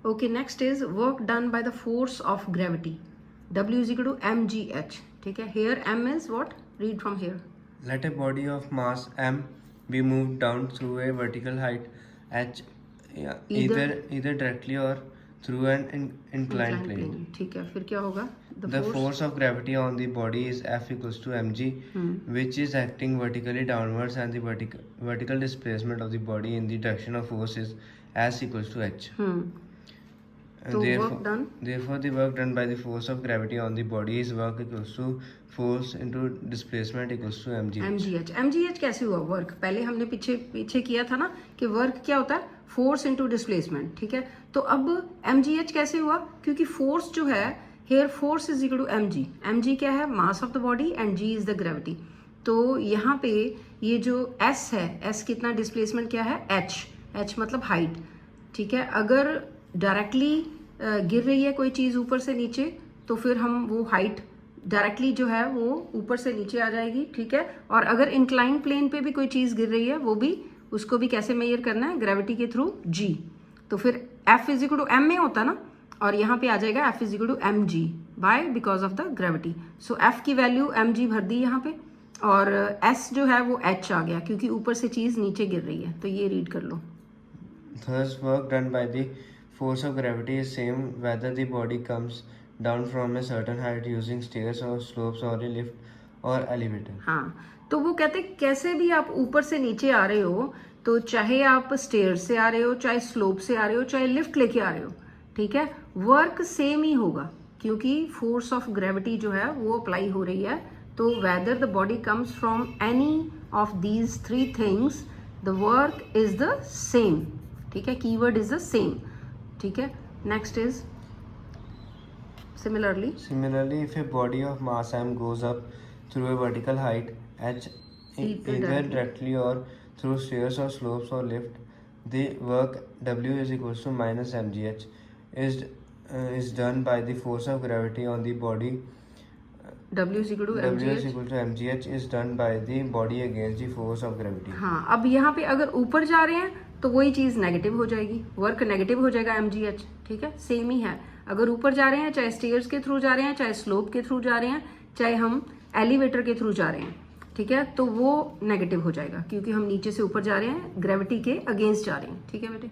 Okay, next is work done by the force of gravity, W is equal to mgh. ठीक है, here m is what, read from here. Let a body of mass m be moved down through a vertical height h, either directly or through an inclined plane. ठीक है, फिर क्या होगा? The force of gravity on the body is F equals to mg, which is acting vertically downwards, and the vertical displacement of the body in the direction of force is S equals to h. So work done. Therefore, the work done by the force of gravity on the body is work equals to force into displacement equals to mgh. mgh कैसे हुआ work? पहले हमने पीछे किया था ना कि work क्या होता है, फोर्स इनटू डिस्प्लेसमेंट. ठीक है, तो अब mgh कैसे हुआ? क्योंकि फोर्स जो है, here force is equal to mg. mg क्या है? Mass of the body, and g is the gravity. तो यहाँ पे ये जो s है, s कितना, डिस्प्लेसमेंट क्या है, h मतलब हाइट. ठीक है, अगर डायरेक्टली गिर रही है कोई चीज़ ऊपर से नीचे, तो फिर हम वो हाइट डायरेक्टली जो है वो ऊपर से नीचे आ जाएगी. ठीक है, और अगर इंक्लाइन प्लेन पे भी कोई चीज़ गिर रही है, वो भी, उसको भी कैसे मेजर करना है, ग्रेविटी के थ्रू g. तो फिर F is equal to m में होता ना, और यहाँ पे आ जाएगा F is equal to mg by because of the gravity. So F की वैल्यू mg भर दी यहाँ पे, और S जो है वो h आ गया क्योंकि ऊपर से चीज़ नीचे गिर रही है. तो ये रीड कर लो. Thus, work done by the force of gravity is same whether the body comes down from a certain height using stairs or slopes or a lift or elevator. हाँ, तो वो कहते कैसे भी आप ऊपर से नीचे आ रहे हो, तो चाहे आप स्टेयर से आ रहे हो, चाहे स्लोप से आ रहे हो, चाहे लिफ्ट लेके आ रहे हो, ठीक है, वर्क सेम ही होगा क्योंकि फोर्स ऑफ ग्रेविटी जो है वो अप्लाई हो रही है. तो whether the body comes from any of these three things, the work is the same. ठीक है, कीवर्ड इज द सेम. ठीक है, next is similarly, if a body of mass m goes up through a vertical height h, either directly or through stairs or slopes or lift, the work W is equals to minus mgh is done by the force of gravity on the body. W is equal to mgh is done by the body against the force of gravity. हाँ, अब यहाँ पे अगर ऊपर जा रहे हैं तो वही चीज़ नेगेटिव हो जाएगी, वर्क नेगेटिव हो जाएगा mgh. ठीक है, सेम ही है. अगर ऊपर जा रहे हैं, चाहे स्टेयर्स के थ्रू जा रहे हैं, चाहे स्लोप के थ्रू जा रहे हैं, चाहे हम एलिवेटर के थ्रू जा रहे हैं, ठीक है, तो वो नेगेटिव हो जाएगा क्योंकि हम नीचे से ऊपर जा रहे हैं, ग्रेविटी के अगेंस्ट जा रहे हैं. ठीक है बेटे.